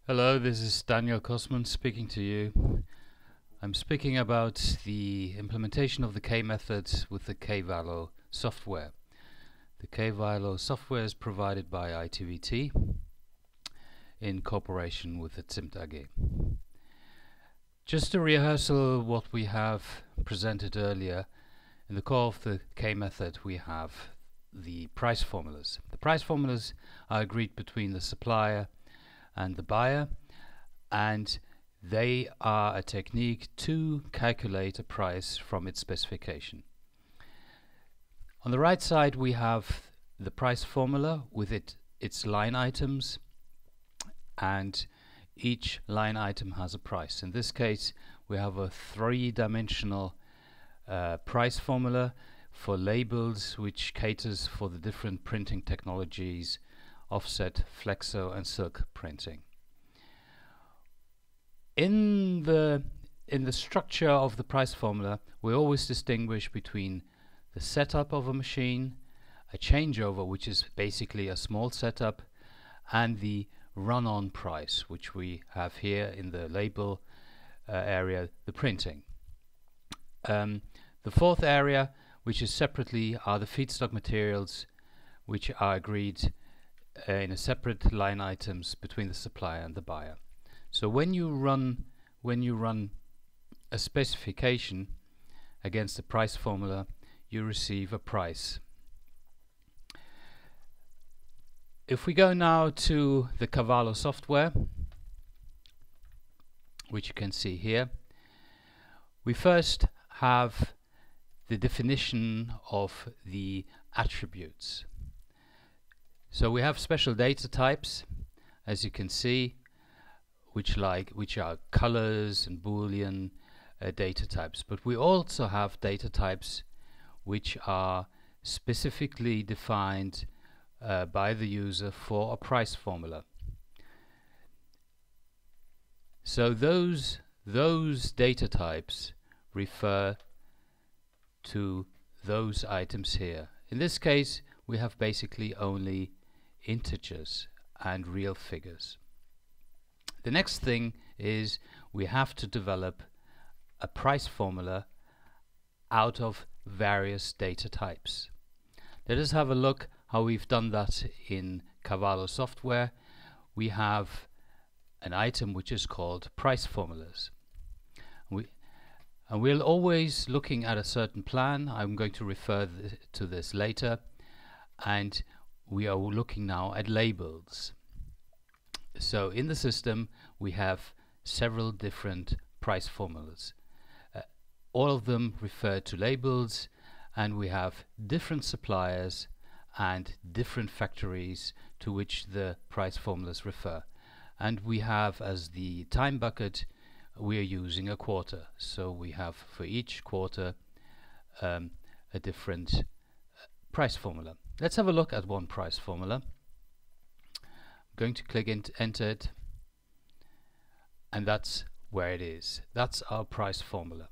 Hello, this is Daniel Kosman speaking to you. I'm speaking about the implementation of the K methods with the K-Vallo software. The K-Vallo software is provided by ITVT in cooperation with the ZIMT AG. Just a rehearsal of what we have presented earlier. In the core of the K method we have the price formulas. The price formulas are agreed between the supplier and the buyer, and they are a technique to calculate a price from its specification. On the right side we have the price formula with its line items, and each line item has a price. In this case we have a three-dimensional price formula for labels, which caters for the different printing technologies: offset, flexo and silk printing. In the structure of the price formula we always distinguish between the setup of a machine, a changeover, which is basically a small setup, and the run-on price, which we have here in the label area, the printing. The fourth area, which is separately, are the feedstock materials, which are agreed in a separate line items between the supplier and the buyer. So when you run a specification against the price formula, you receive a price. If we go now to the K-Vallo software, which you can see here, we first have the definition of the attributes. So we have special data types, as you can see, which are colors and Boolean data types. But we also have data types which are specifically defined by the user for a price formula. So those data types refer to those items here. In this case we have basically only integers and real figures. The next thing is we have to develop a price formula out of various data types. Let us have a look how we've done that in K-Vallo software. We have an item which is called price formulas. And we're always looking at a certain plan. I'm going to refer to this later. And we are looking now at labels. So in the system we have several different price formulas. All of them refer to labels, and we have different suppliers and different factories to which the price formulas refer. And we have, as the time bucket, we are using a quarter. So we have for each quarter a different price formula. Let's have a look at one price formula. I'm going to click enter it, and that's where it is. That's our price formula.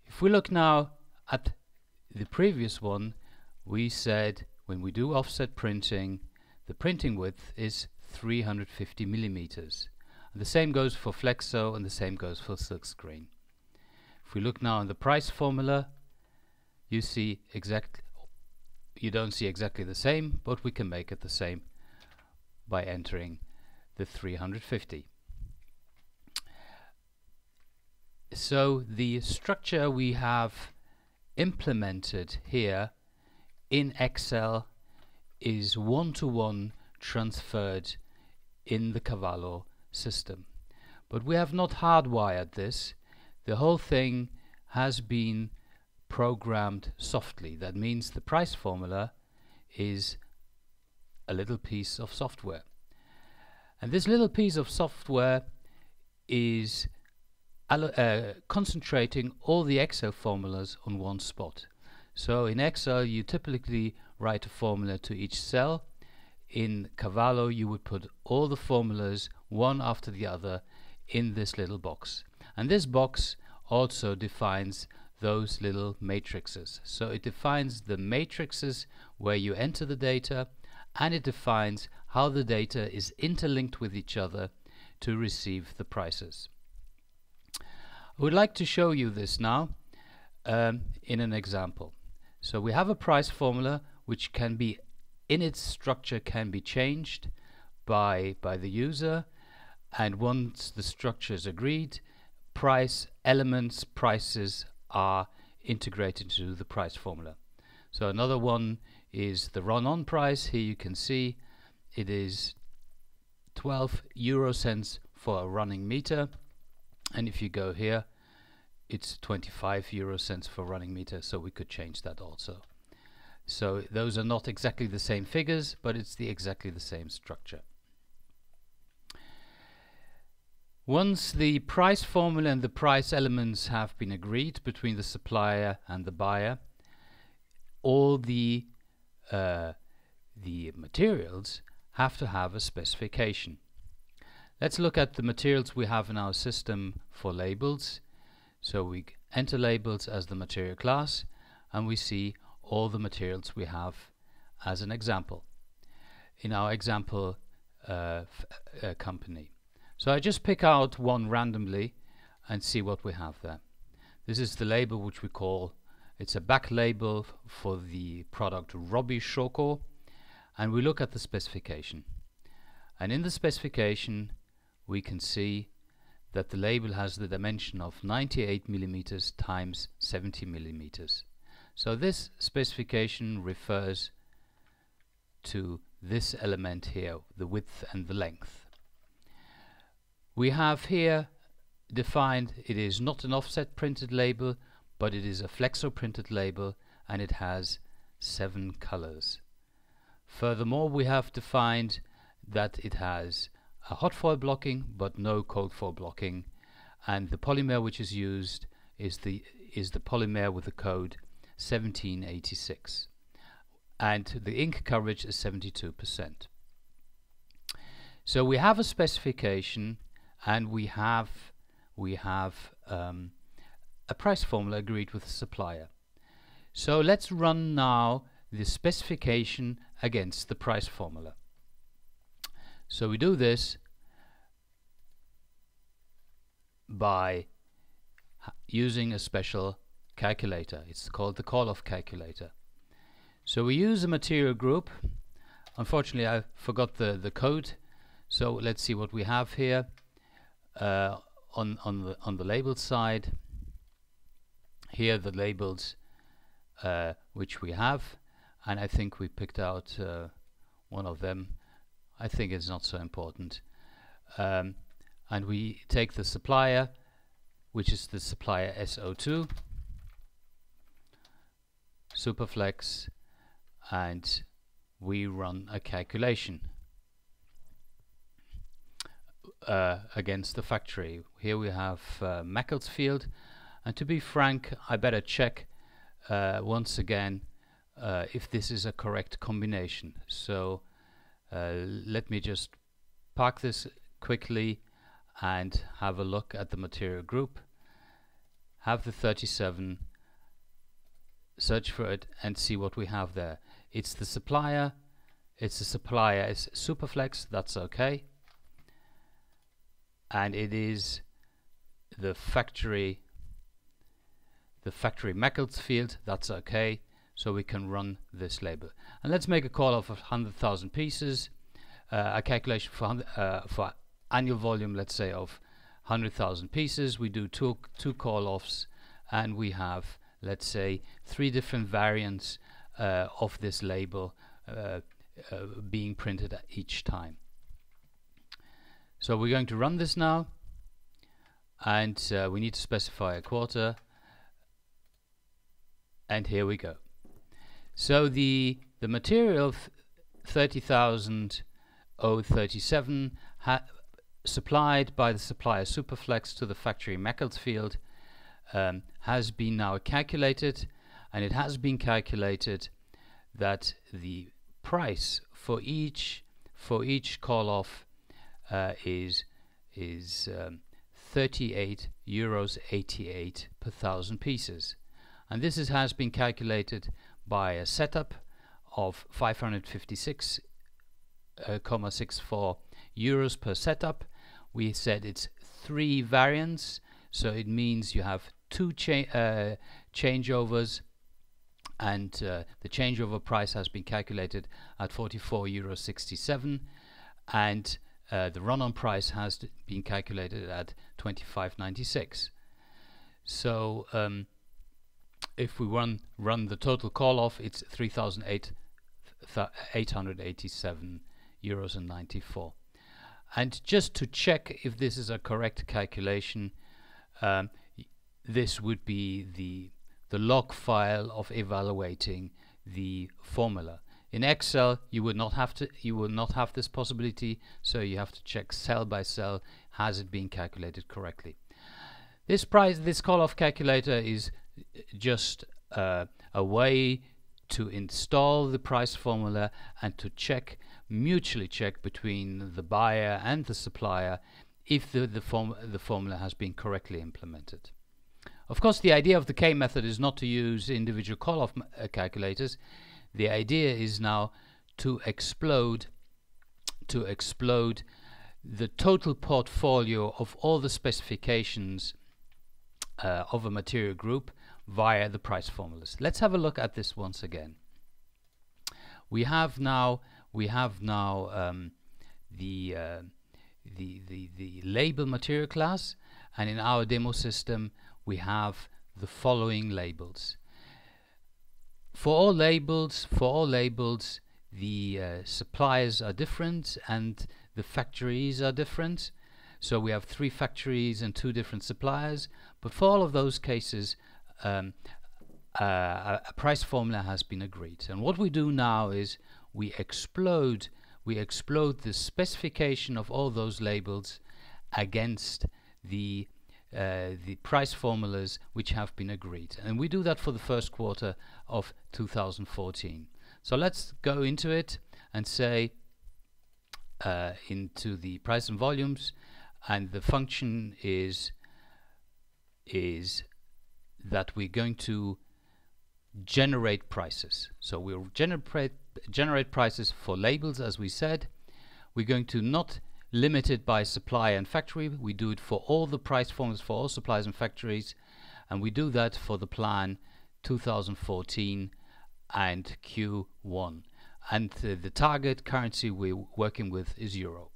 If we look now at the previous one, we said when we do offset printing, the printing width is 350 millimeters. And the same goes for flexo, and the same goes for silkscreen. If we look now in the price formula, you don't see exactly the same, but we can make it the same by entering the 350. So the structure we have implemented here in Excel is one-to-one transferred in the K-Vallo system. But we have not hardwired this. The whole thing has been programmed softly. That means the price formula is a little piece of software. And this little piece of software is concentrating all the Excel formulas on one spot. So in Excel you typically write a formula to each cell. In K-Vallo you would put all the formulas one after the other in this little box. And this box also defines those little matrices. So it defines the matrices where you enter the data, and it defines how the data is interlinked with each other to receive the prices. I would like to show you this now in an example. So we have a price formula which can be, in its structure, can be changed by the user, and once the structure is agreed, prices are integrated into the price formula. So another one is the run-on price. Here you can see it is 12 euro cents for a running meter, and if you go here it's 25 euro cents for running meter, so we could change that also. So those are not exactly the same figures, but it's exactly the same structure. Once the price formula and the price elements have been agreed between the supplier and the buyer, all the materials have to have a specification. Let's look at the materials we have in our system for labels. So we enter labels as the material class, and we see all the materials we have as an example in our example company. So I just pick out one randomly and see what we have there. This is the label which we call, it's a back label for the product Robbie Choco, and we look at the specification. And in the specification we can see that the label has the dimension of 98 millimeters times 70 millimeters. So this specification refers to this element here, the width and the length. We have here defined it is not an offset printed label, but it is a flexo printed label, and it has 7 colors. Furthermore, we have defined that it has a hot foil blocking but no cold foil blocking, and the polymer which is used is the polymer with the code 1786, and the ink coverage is 72%. So we have a specification, and we have a price formula agreed with the supplier. So let's run now the specification against the price formula. So we do this by using a special calculator. It's called the call-off calculator. So we use a material group. Unfortunately, I forgot the code. So let's see what we have here on the label side. Here the labels which we have, and I think we picked out one of them. I think it's not so important. And we take the supplier, which is the supplier SO2, Superflex, and we run a calculation against the factory. Here we have Macclesfield, and to be frank, I better check once again if this is a correct combination. So let me just park this quickly and have a look at the material group, have the 37, search for it and see what we have there. It's the supplier, it's Superflex, that's okay, and it is the factory Macclesfield, that's okay. So we can run this label, and let's make a call off of 100,000 pieces, a calculation for annual volume, let's say, of 100,000 pieces. We do two call offs, and we have, let's say, 3 different variants of this label being printed at each time. So we're going to run this now, and we need to specify a quarter, and here we go. So the material 30,037 supplied by the supplier Superflex to the factory Macclesfield has been now calculated, and it has been calculated that the price for each call off is 38 euros 88 per 1,000 pieces, and this has been calculated by a setup of 556 3.64 euros per setup. We said it's 3 variants, so it means you have 2 changeovers, and the changeover price has been calculated at 44.67 euros, and the run-on price has been calculated at 25.96. So if we run the total call off, it's 3,887 euros and 94. And just to check if this is a correct calculation, this would be the log file of evaluating the formula. In Excel, you would not have this possibility, so you have to check cell by cell, has it been calculated correctly. This call-off calculator is just a way to install the price formula and to mutually check between the buyer and the supplier if the formula has been correctly implemented. Of course, the idea of the K method is not to use individual call-off calculators. The idea is now to explode the total portfolio of all the specifications of a material group via the price formulas. Let's have a look at this once again. We have now the label material class, and in our demo system we have the following labels. For all labels, the suppliers are different and the factories are different. So we have 3 factories and 2 different suppliers. But for all of those cases, a price formula has been agreed. And what we do now is we explode the specification of all those labels against the price formulas which have been agreed, and we do that for the first quarter of 2014. So let's go into it and say into the price and volumes, and the function is that we're going to generate prices. So we'll generate prices for labels, as we said. We're going to not limit it by supplier and factory. We do it for all the price formulas for all suppliers and factories, and we do that for the plan 2014 and Q1. And the target currency we're working with is euro.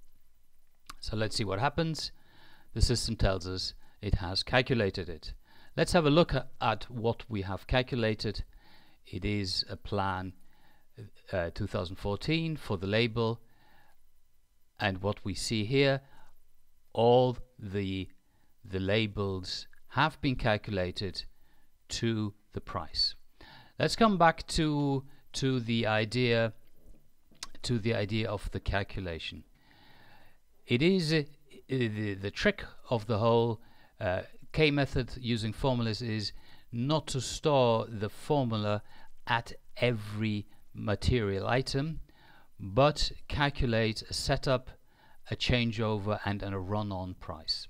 So let's see what happens. The system tells us it has calculated it. Let's have a look at what we have calculated. It is a plan 2014 for the label. And what we see here, all the labels have been calculated to the price. Let's come back to the idea of the calculation. It is the trick of the whole K method using formulas is not to store the formula at every material item, but calculate a setup, a changeover, and a run-on price.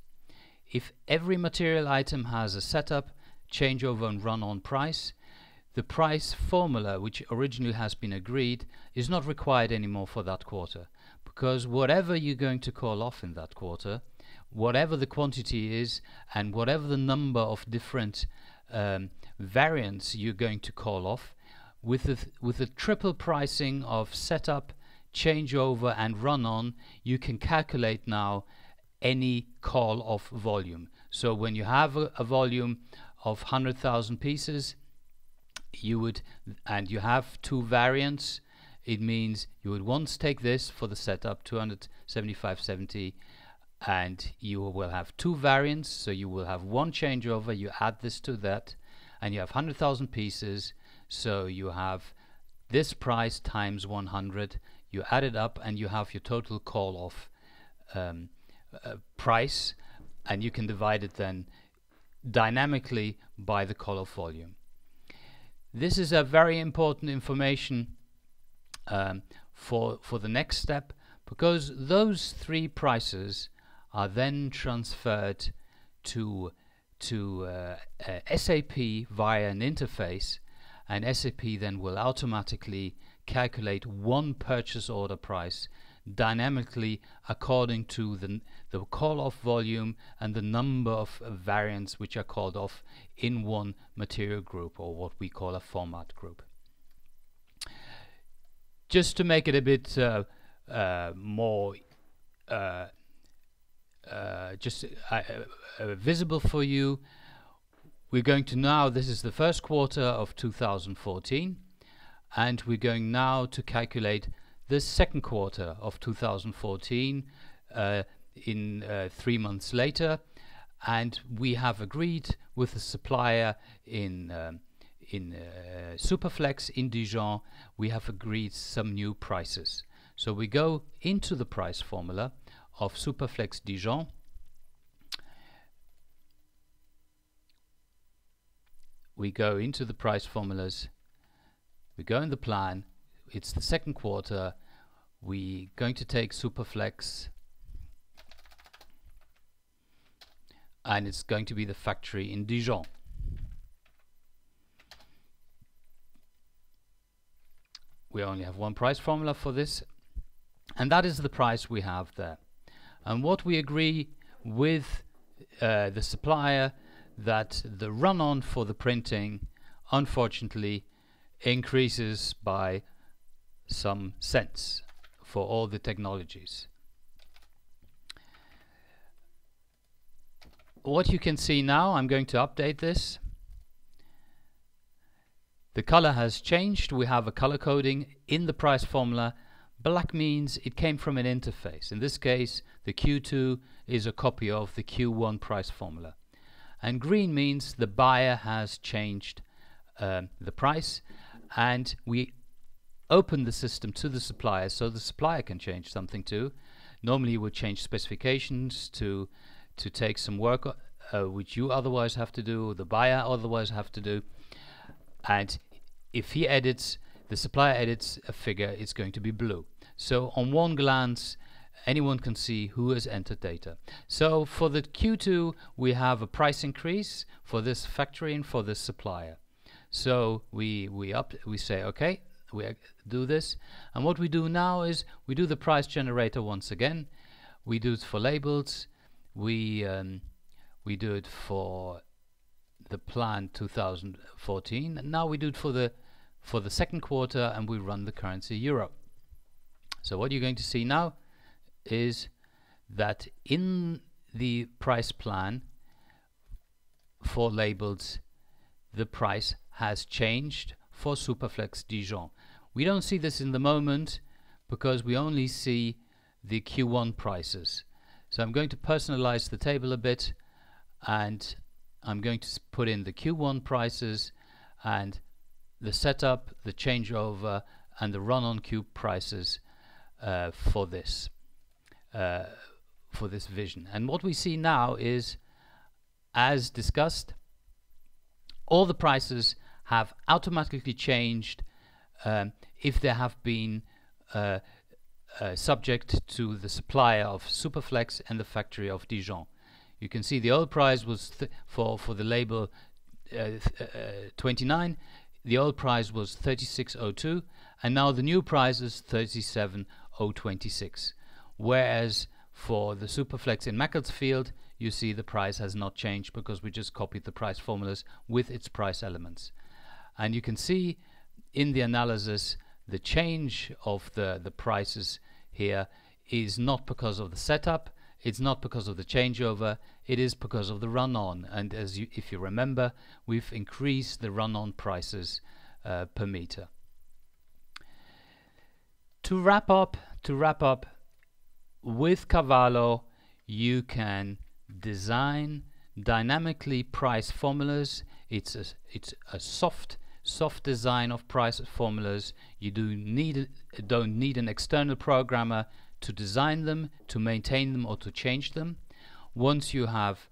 If every material item has a setup, changeover, and run-on price, the price formula, which originally has been agreed, is not required anymore for that quarter, because whatever you're going to call off in that quarter, whatever the quantity is, and whatever the number of different variants you're going to call off, with the triple pricing of setup, changeover, and run-on, you can calculate now any call off volume. So when you have a volume of 100,000 pieces, and you have 2 variants, it means you would once take this for the setup 275.70, and you will have 2 variants, so you will have 1 changeover, you add this to that, and you have 100,000 pieces, so you have this price times 100, you add it up and you have your total call off price, and you can divide it then dynamically by the call off volume. This is a very important information for the next step, because those 3 prices are then transferred to SAP via an interface, and SAP then will automatically calculate 1 purchase order price dynamically according to the call-off volume and the number of variants which are called off in one material group, or what we call a format group. Just to make it a bit more visible for you, we're going to now, this is the first quarter of 2014, and we're going now to calculate the second quarter of 2014 in 3 months later, and we have agreed with the supplier in Superflex in Dijon. We have agreed some new prices. So we go into the price formula of Superflex Dijon. We go into the price formulas. We go in the plan. It's the second quarter. We're going to take Superflex, and it's going to be the factory in Dijon. We only have one price formula for this, and that is the price we have there. And what we agree with the supplier, that the run-on for the printing unfortunately increases by some cents for all the technologies. What you can see now, I'm going to update this. The color has changed. We have a color coding in the price formula. Black means it came from an interface. In this case, the Q2 is a copy of the Q1 price formula. And green means the buyer has changed the price, and we open the system to the supplier so the supplier can change something too. Normally you would change specifications to take some work which you otherwise have to do, or the buyer otherwise have to do. And if he edits, the supplier edits a figure, it's going to be blue. So on one glance, anyone can see who has entered data. So for the Q2, we have a price increase for this factory and for this supplier. So we say, okay, we do this. And what we do now is we do the price generator once again. We do it for labels. We do it for the plan 2014, and now we do it for the second quarter, and we run the currency euro. So what you're going to see now is that in the price plan for labels, the price has changed for Superflex Dijon. We don't see this in the moment because we only see the Q1 prices. So I'm going to personalize the table a bit, and I'm going to put in the Q1 prices and the setup, the changeover, and the run-on Q prices for this vision. And what we see now is, as discussed, all the prices have automatically changed if they have been subject to the supplier of Superflex and the factory of Dijon. You can see the old price was for the label 29. The old price was 36.02, and now the new price is 37.026. Whereas for the Superflex in Macclesfield, you see the price has not changed because we just copied the price formulas with its price elements. And you can see in the analysis the change of the prices here is not because of the setup, it's not because of the changeover, it is because of the run-on. And if you remember, we've increased the run-on prices per meter. To wrap up, with K-Vallo you can design dynamically price formulas. It's a soft design of price formulas. You don't need an external programmer to design them, to maintain them, or to change them. Once you have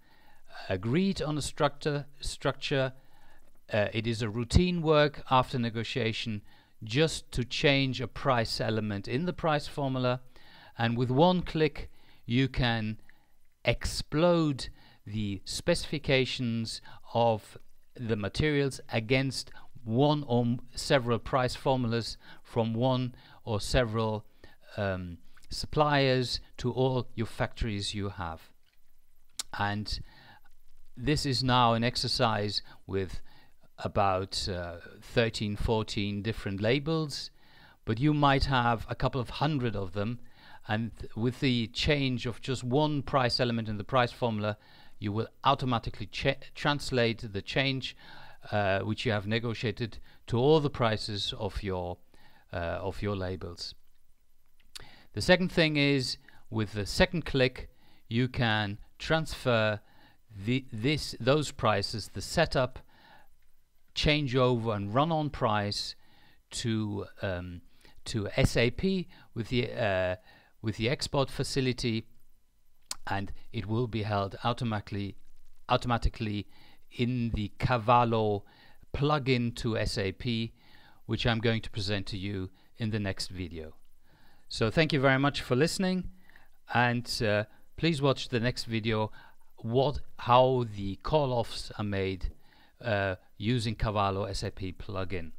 agreed on a structure, it is a routine work after negotiation just to change a price element in the price formula, and with one click you can explode the specifications of the materials against one or several price formulas from one or several suppliers to all your factories you have. And this is now an exercise with about 13, 14 different labels, but you might have a couple of hundred of them, and with the change of just one price element in the price formula, you will automatically translate the change which you have negotiated to all the prices of your labels. The second thing is, with the second click, you can transfer those prices, the setup, changeover and run-on price, to SAP with the export facility, and it will be held automatically in the K-Vallo plugin to SAP, which I'm going to present to you in the next video. So thank you very much for listening, and please watch the next video how the call-offs are made using K-Vallo SAP plugin.